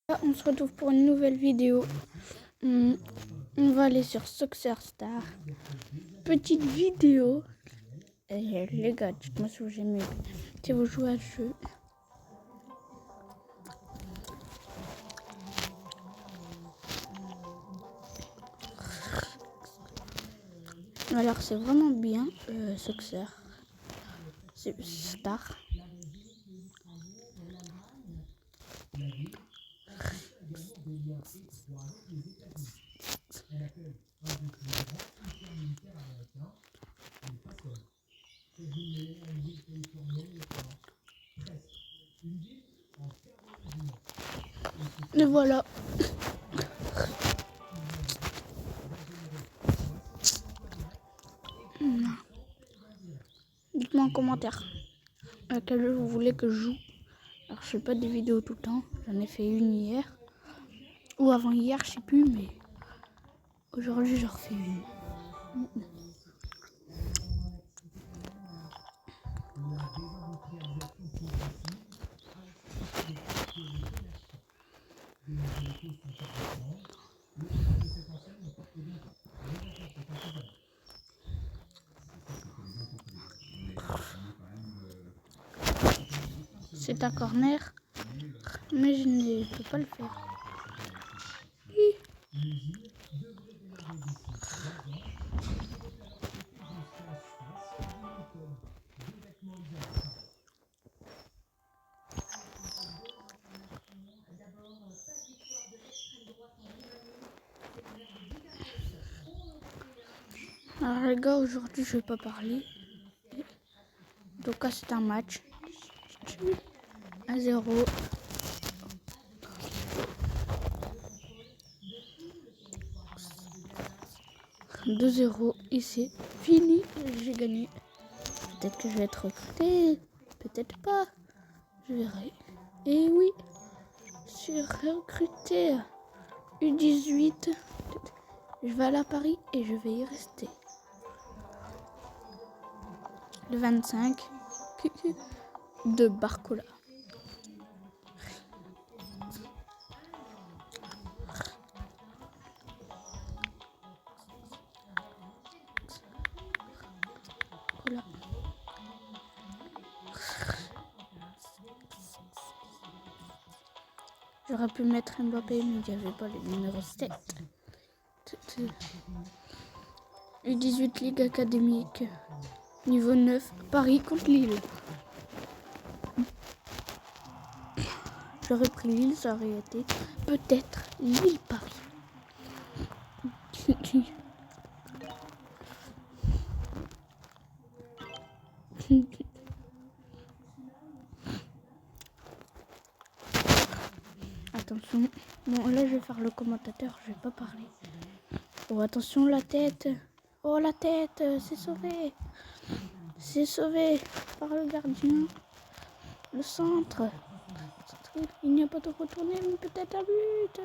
On se retrouve pour une nouvelle vidéo. On va aller sur Soccer Star. Petite vidéo. Et les gars, dites-moi si vous aimez, si vous jouez à ce jeu. Alors c'est vraiment bien, Soccer Star. Et voilà. Dites-moi en commentaire à quel jeu vous voulez que je joue. Alors je fais pas des vidéos tout le temps. J'en ai fait une hier. Ou avant hier, je sais plus, mais aujourd'hui j'en refais une. C'est un corner, mais je ne peux pas le faire. Alors les gars, aujourd'hui je vais pas parler. Donc là c'est un match. 1-0. « 2-0 et c'est fini, j'ai gagné. Peut-être que je vais être recruté, peut-être pas, je verrai. Et oui, je suis recruté U18. Je vais aller à Paris et je vais y rester. Le 25 de Barcola. Voilà. J'aurais pu mettre Mbappé, mais il n'y avait pas le numéro 7. U18 Ligue académique. Niveau 9, Paris contre Lille. J'aurais pris Lille, ça aurait été peut-être Lille-Paris. Attention. Bon, là, je vais faire le commentateur, je vais pas parler. Oh, attention, la tête. Oh, la tête, c'est sauvé. C'est sauvé par le gardien. Le centre. Il n'y a pas de retourné, mais peut-être un but.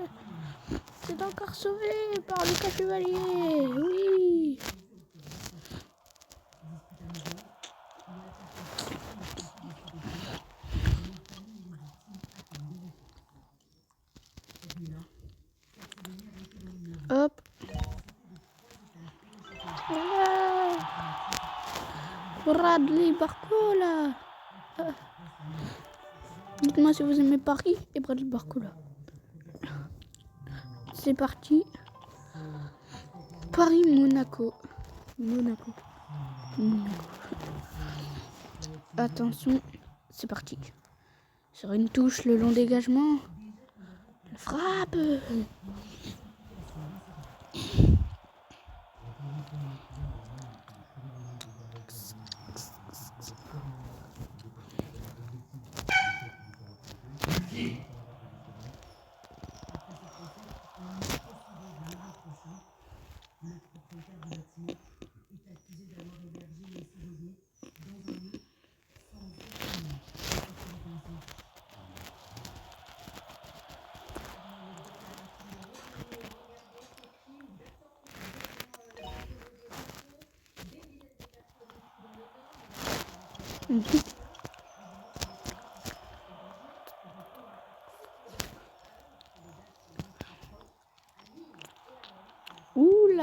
C'est encore sauvé par Lucas Chevalier. Oui. Hop. Bradley Barcola. Dites-moi si vous aimez Paris et Bradley Barcola. C'est parti. Paris-Monaco. Monaco. Attention, c'est parti. Sur une touche, le long dégagement. La frappe.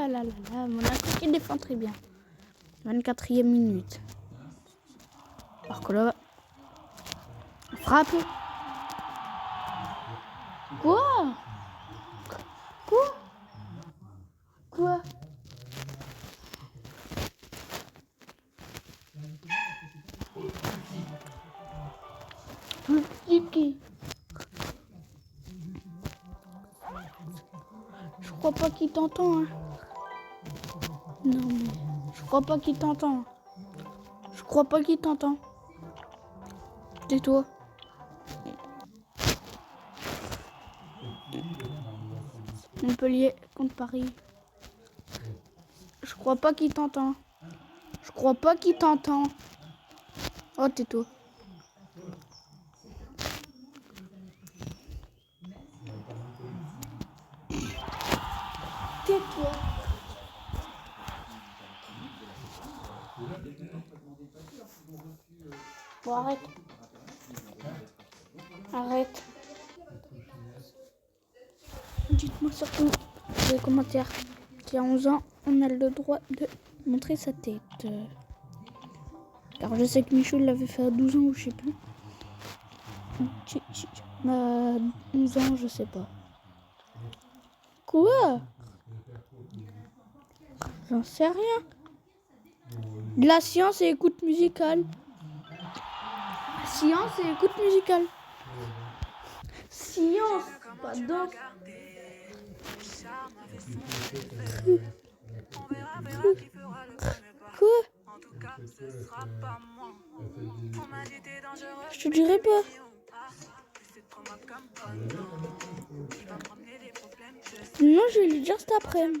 là là là là. Monaco qui défend très bien. 24e minute. Barcola. Frappe. Quoi? Quoi? Le petit. Je crois pas qu'il t'entend. Hein. Non mais je crois pas qu'il t'entend. Je crois pas qu'il t'entend. Tais-toi. Montpellier contre Paris. Je crois pas qu'il t'entend. Je crois pas qu'il t'entend. Oh, tais-toi. Tais-toi. Bon, arrête. Arrête. Dites-moi surtout dans les commentaires qui a 11 ans, on a le droit de montrer sa tête. Car je sais que Michou l'avait fait à 12 ans ou je sais plus. À 11 ans, je sais pas. Quoi? J'en sais rien. De la science et écoute musicale. Science et écoute musicale. Science, pas danse. Quoi? Je te dirai pas. Non, je vais lui dire cet après.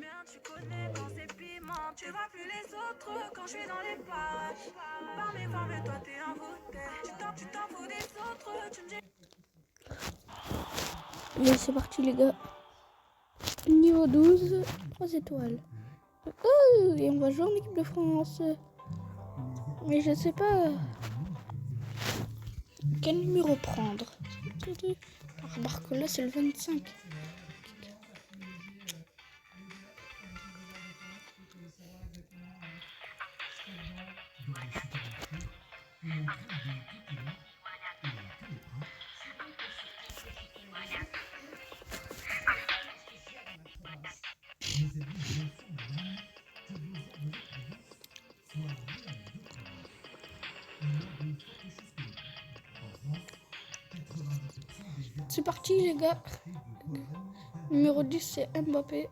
Tu vois plus les autres quand je suis dans les pages. Par mes femmes et toi t'es envoûté. Tu t'en fous des autres, tu me dis. Allez, c'est parti les gars. Niveau 12, 3 étoiles. Oh, et on va jouer en équipe de France. Mais je sais pas quel numéro prendre. Remarque que là c'est le 25. C'est parti les gars. Numéro 10 c'est Mbappé.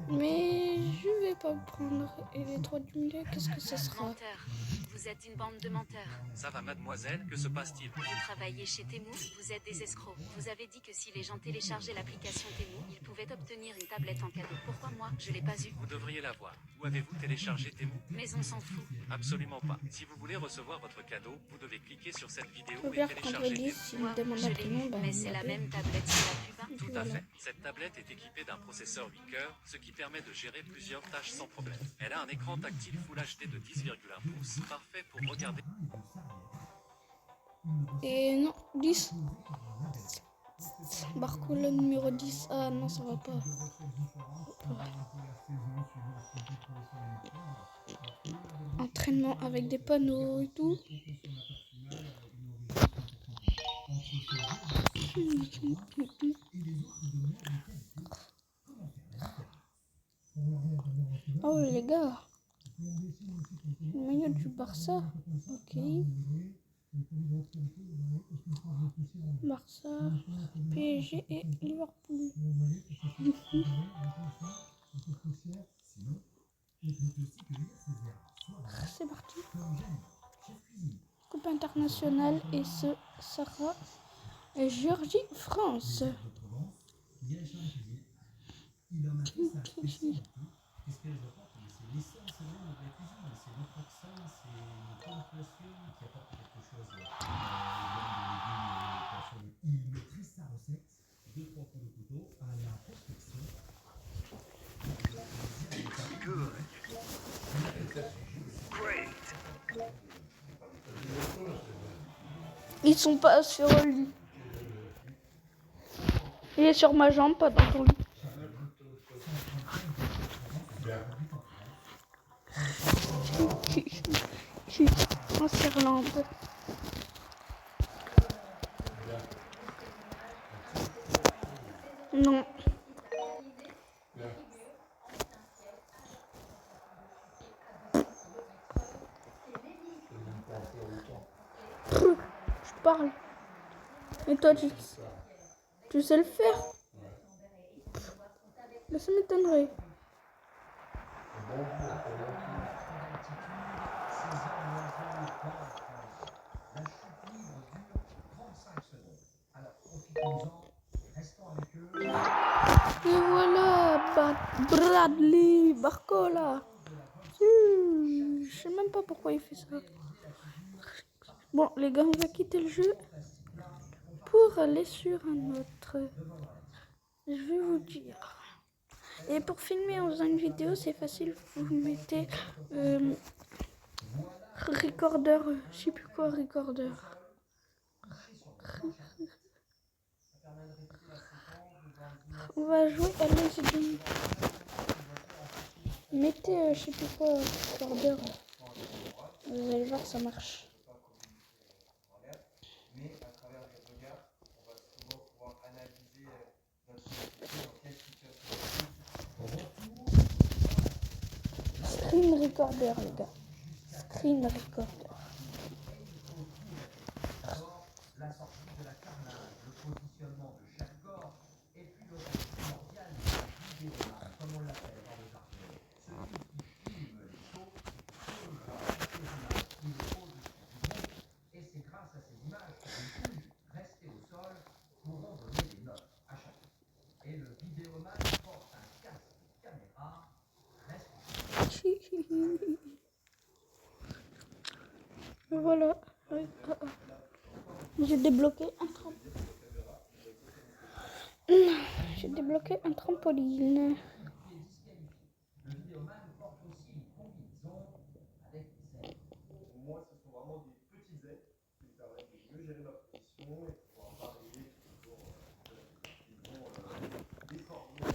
Mais je vais pas le prendre. Et les 3 du milieu, qu'est-ce que ça sera? Menteur. Vous êtes une bande de menteurs. Ça va, mademoiselle, que se passe-t-il? Vous travaillez chez Temu, vous êtes des escrocs. Vous avez dit que si les gens téléchargeaient l'application Temu, ils pouvaient obtenir une tablette en cadeau. Pourquoi moi, je l'ai pas eu? Vous devriez l'avoir. Où avez-vous téléchargé Temu? Mais on s'en fout. Absolument pas. Si vous voulez recevoir votre cadeau, vous devez cliquer sur cette vidéo Faut et bien télécharger vendredi, Temu. s'il Moi, me demande je un l'ai prénom, eu, bah, mais c'est la même tablette sur la pub. Tout Voilà. à fait. Cette tablette est équipée d'un processeur 8 cœurs, ce qui permet de gérer plusieurs tâches sans problème. Elle a un écran tactile Full HD de 10,1 pouces, parfait pour regarder. Et non, 10. Barcola numéro 10. Ah non, ça va pas. Entraînement avec des panneaux et tout. Oh les gars. Le maillot du Barça. Ok. Barça, PSG et Liverpool. C'est parti. Coupe internationale et ce sera Géorgie-France. Ils sont pas sur lui. Il est sur ma jambe, pas dans ton lit. En Irlande. Non. Je parle. Et toi, tu sais le faire? Mais ça m'étonnerait. Et voilà, Bradley Barcola. Je sais même pas pourquoi il fait ça. Bon, les gars, on va quitter le jeu pour aller sur un autre. Je vais vous dire. Et pour filmer en faisant une vidéo, c'est facile. Vous mettez recorder, je sais plus quoi, recorder. On va jouer à Legend. Mettez, je sais plus quoi, recorder. Vous allez voir, ça marche. Screen recorder, les gars. Screen recorder. La sortie de la carnage, le positionnement de chaque corps, et puis le rôle primordial du vidéoman, comme on l'appelle dans le jargon. Celui qui filme les shows, sauvera ces images qui les posent au-dessus du monde, et c'est grâce à ces images que les juges, restés au sol, pourront donner des notes à chacun. Et le vidéoman porte un casque de caméra, reste. Voilà. J'ai débloqué un trampoline. J'ai débloqué un trampoline. Le vidéoman porte aussi une combinaison avec des aides. Pour moi, ce sont vraiment des petites aides qui me permettent de mieux gérer ma position et de pouvoir varier toujours des formules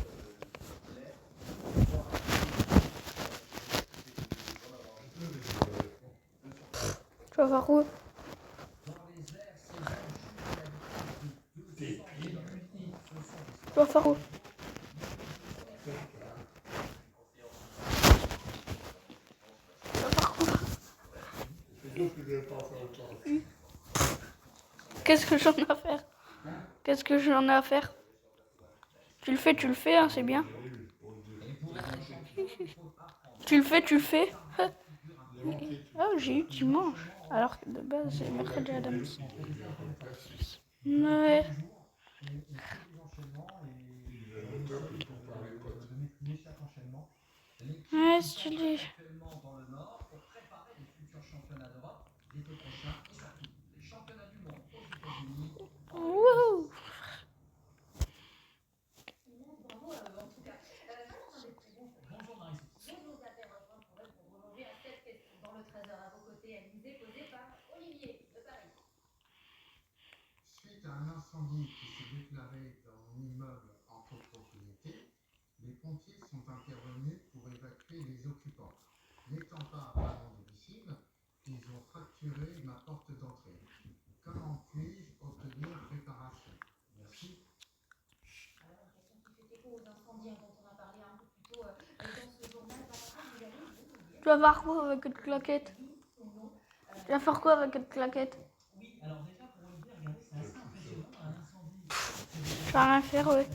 claires. Tu vas voir où? Tu vas faire où? Qu'est-ce que j'en ai à faire? Qu'est-ce que j'en ai à faire? Tu le fais, hein, c'est bien. Tu le fais. Oh, j'ai eu dimanche. Alors que de base, c'est mercredi Adams. Ouais. Ouais, stylé. Wouhou. Suite à un incendie qui s'est déclaré dans un immeuble en copropriété, les pompiers sont intervenus pour évacuer les occupants. N'étant pas apparemment domicile, ils ont fracturé ma porte d'entrée. Comment puis-je obtenir réparation? Merci. Alors, une question qui fait écho aux incendies dont on a parlé un peu plus tôt dans ce journal. Tu vas voir quoi avec une claquette? Tu vas faire quoi avec une claquette? Oui, alors déjà pour Olivier, regardez, c'est assez impressionnant un incendie. Je vais rien faire, ouais.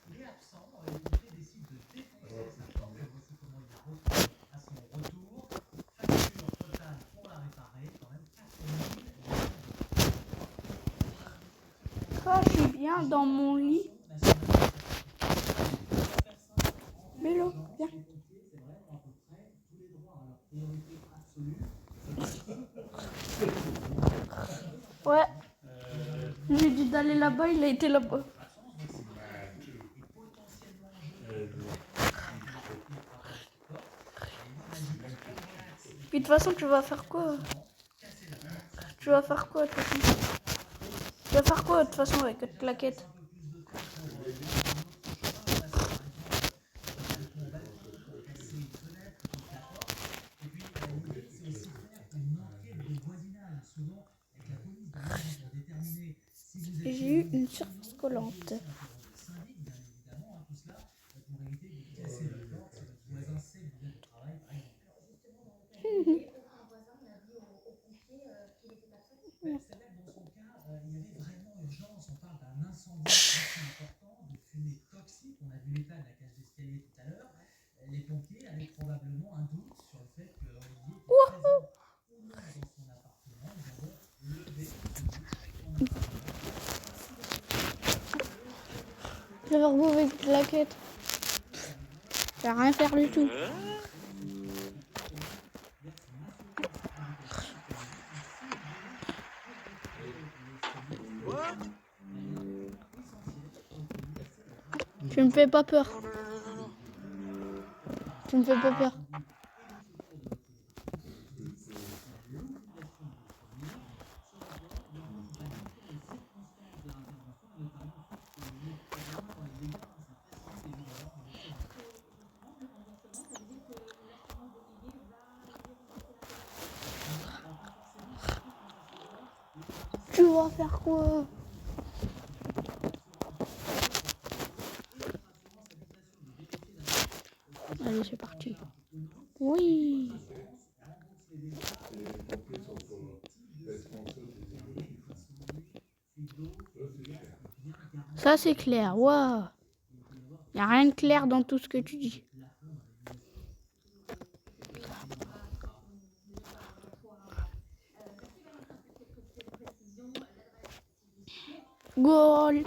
Il est absent, Olivier décide de défoncer sa porte. Voici comment il la retrouve à son retour. Facture totale pour la réparer, quand même 4 000 €. Ah, je suis bien dans mon lit. Mélo, viens. Ouais. J'ai dit d'aller là-bas, il a été là-bas. Puis de toute façon, tu vas faire quoi? Tu vas faire quoi, de toute façon? Tu vas faire quoi de toute façon avec cette claquette? J'ai eu une surface collante. C'est-à-dire que dans son cas, il y avait vraiment urgence. On parle d'un incendie assez important, de fumée toxique. On a vu l'état de la cage d'escalier tout à l'heure. Les pompiers avaient probablement un doute sur le fait que Olivier était présent ou non dans son appartement. Ils ont donc levé ce doute. Je vais retrouver une claquette. Je vais rien faire du tout. Tu me fais pas peur. Tu me fais pas peur. Tu vas faire quoi? Allez, c'est parti. Oui. Ça, c'est clair. Waouh. Il n'y a rien de clair dans tout ce que tu dis. Goal.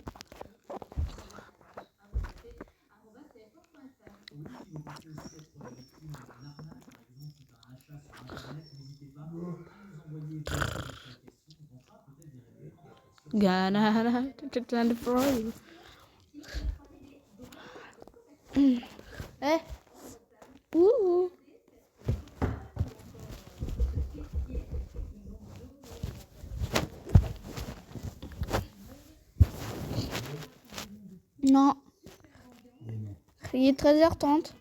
Gana, eh. Ouh. Non. Il est 13h30.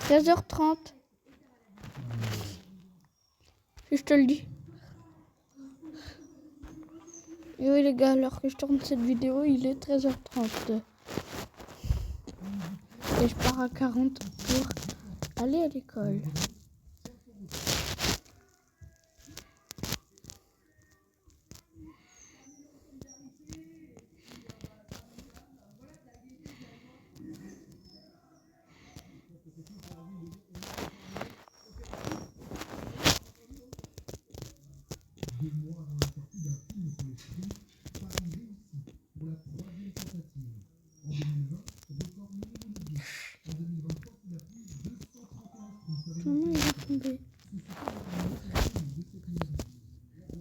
13h30. Je te le dis. Et oui les gars, alors que je tourne cette vidéo, il est 13h30. Et je pars à 40 pour aller à l'école. Comment il va tomber?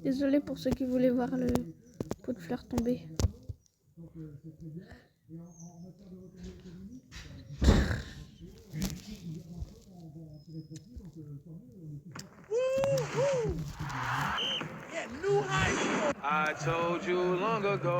Désolée pour ceux qui voulaient voir le pot de fleurs tomber. I told you long ago.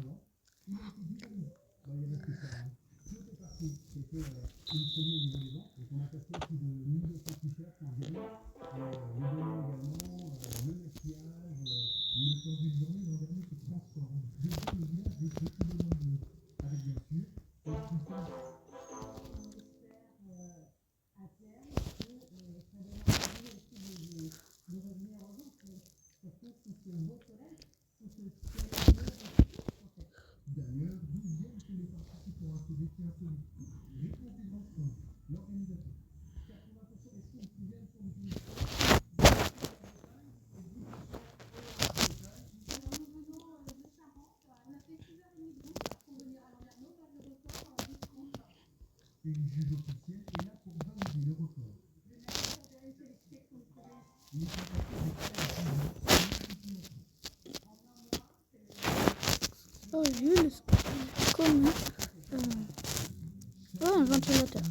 Oh, j'ai vu le comme oh, un ventilateur.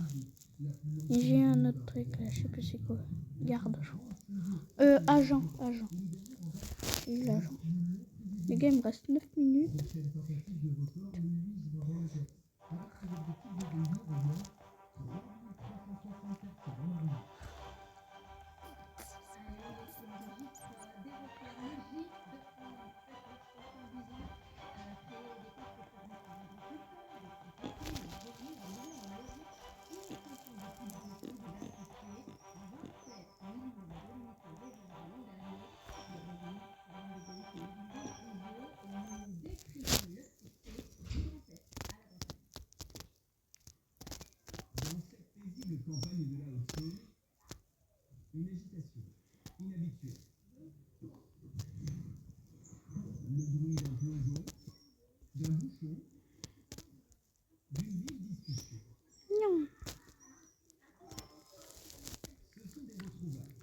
Et j'ai un autre truc là, je sais plus c'est quoi. Garde, je crois. Agent. J'ai eu l'agent. Les gars, il me reste 9 minutes. Prochaine tentative de record, Louise Roget. Marque l'objectif de Daisy Royal. 3364 secondes. Dans cette paisible campagne de la Haute-Saône, une agitation inhabituelle. Le bruit d'un plongeon, d'un bouchon, d'une vive discussion. Non. Ce sont des retrouvailles.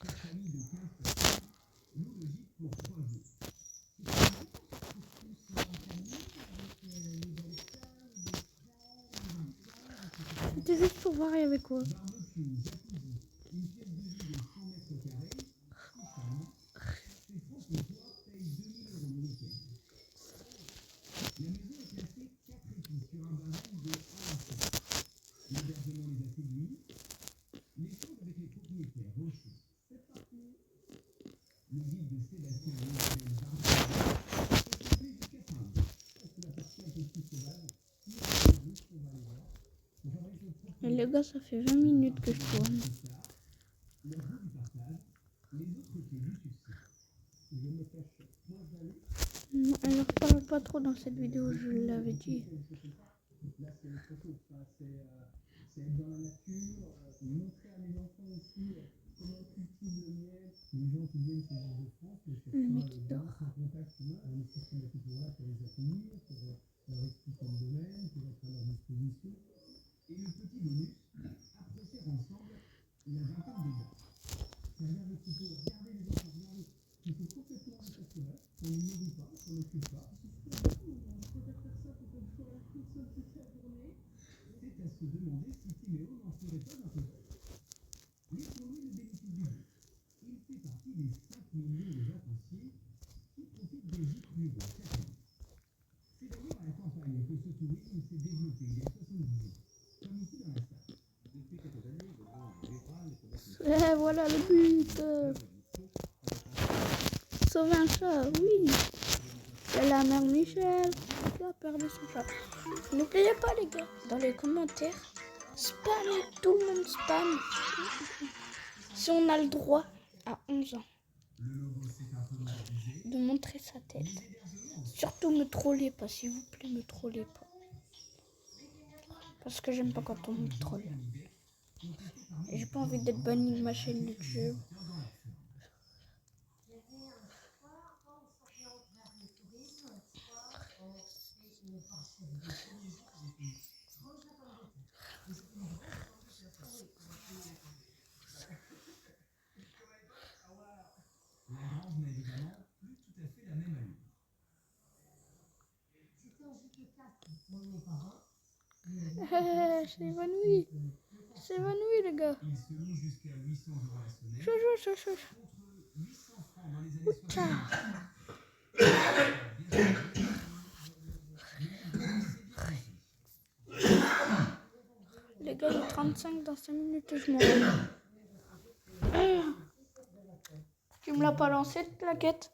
Cette famille de 15 personnes loue le gîte pour 3 jours. C'était juste pour voir il y avait quoi. Barbecue, jacuzzi, une pièce de vie de 100 mètres carrés, 6 femmes. Ces francs-comtois payent 2000 € le week-end. La maison est classée 4 épices sur un barème de 1 à 7. L'hébergement les a séduits. L'échange avec les propriétaires rocheux. C'est parti. Le guide de Sébastien et Isabelle Barbecue est appelé jusqu'à Saint-Louis. C'est la partie un peu plus sauvage. Si on va aller voir, on va aller voir. Et les gars, ça fait 20 minutes que je tourne. Le goût du partage, les autres clés du succès. Je me cache point d'aller. Non, elle ne parle pas trop dans cette vidéo, je l'avais dit. Là, c'est autre chose. Enfin, c'est être dans la nature, montrer à mes enfants aussi comment on cultive le miel. Les gens qui viennent chez les de France, Le mec qui dort. en contact humain, on est systématiquement là pour les accueillir, pour leur expliquer le domaine, pour être à leur disposition. Et le petit bonus, approcher ensemble la vingtaine de dates. Ça regarde le couteau, regardez les enfants, regardez. Ils sont complètement passionnés, on ne les nourrit pas, on ne s'occupe pas. On peut faire ça pour qu'on soit toute seule toute la journée. C'est à se demander si Timéo n'en ferait pas un peu plus. Laissons-lui le bénéfice du doute. Il fait partie des 5 millions de vacanciers qui profitent des gîtes ruraux chaque année. C'est d'ailleurs à la campagne que ce tourisme s'est développé il y a 70 ans. Comme ici dans la salle. Depuis quelques années, le monde rural est Voilà le but. Sauver un chat, oui. C'est la mère Michel qui a perdu son chat. N'oubliez pas les gars, dans les commentaires, spammez, tout le monde spamme. Si on a le droit à 11 ans de montrer sa tête. Surtout me trollez pas, s'il vous plaît, me trollez pas. Parce que j'aime pas quand on me troll. Et j'ai pas envie d'être banni de ma chaîne YouTube. La grange n'a évidemment plus tout à fait la même allure. C'était un gîte 4 pour mes parents. C'est évanoui. C'est évanoui les gars. Il se loue jusqu'à 800 € la semaine. Chou. Contre 800 francs dans les années 60. Les gars, il est 35 dans 5 minutes et je m'en vais. Tu me l'as pas lancé de plaquette?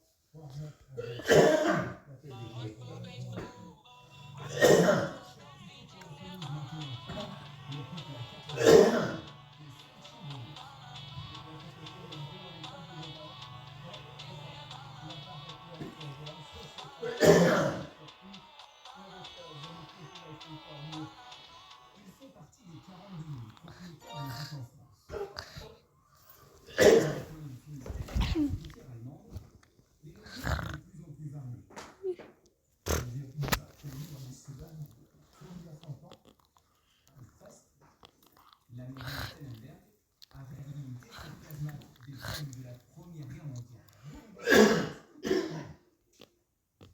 Il fait partie des 42 000 propriétaires de gîtes en France. Frontière allemande, les logements sont de plus en plus variés. La mairie de Stellenberg a réhabilité cette casemate des films de la Première Guerre mondiale.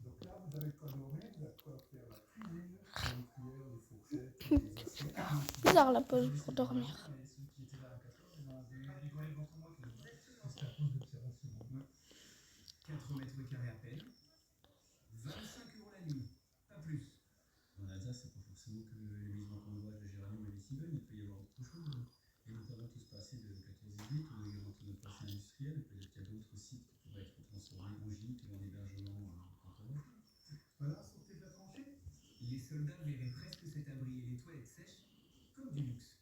Donc là, vous avez quoi dormir, vous avez quoi faire la cuisine, les cuillères, les fourchettes, les assiettes. Bizarre la pause pour dormir. Ceux qui étaient là à 14, vous avez rigolé contre moi. C'est la pause d'observation. 4 mètres carrés à peine. forcément que l'église d'Encombage, de Géranium et les cigognes, il peut y avoir autre chose. Et notamment tout ce passé de 14-18, ou également tout notre passé industriel. Peut-être qu'il y a d'autres sites qui pourraient être transformés en gîtes ou en hébergement temporaire. Voilà, sortez de la tranchée. Les soldats verraient presque cet abri et les toilettes sèches comme du luxe.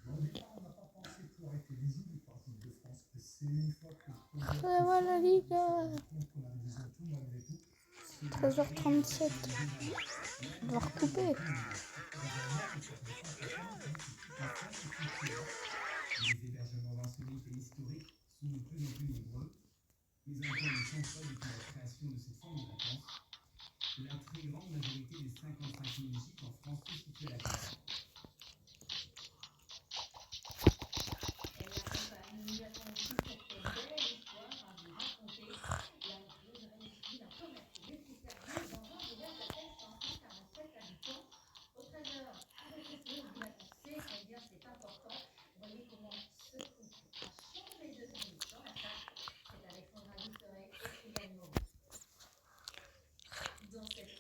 Au départ, on n'a pas pensé pouvoir être éligible par l'équipe de France. Et c'est une fois que le projet Ça va la Liga. qu'on avait besoin de tout malgré tout. 13h37. On va recouper. Les hébergements insolites et historiques sont de plus en plus nombreux, mais encore ne sont pas depuis la création de cette forme de vacances. La très grande majorité des 55 000 gîtes en France se situent à la campagne.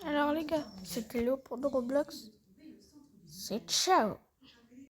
Alors les gars, c'était Léo pour de Roblox. C'est ciao.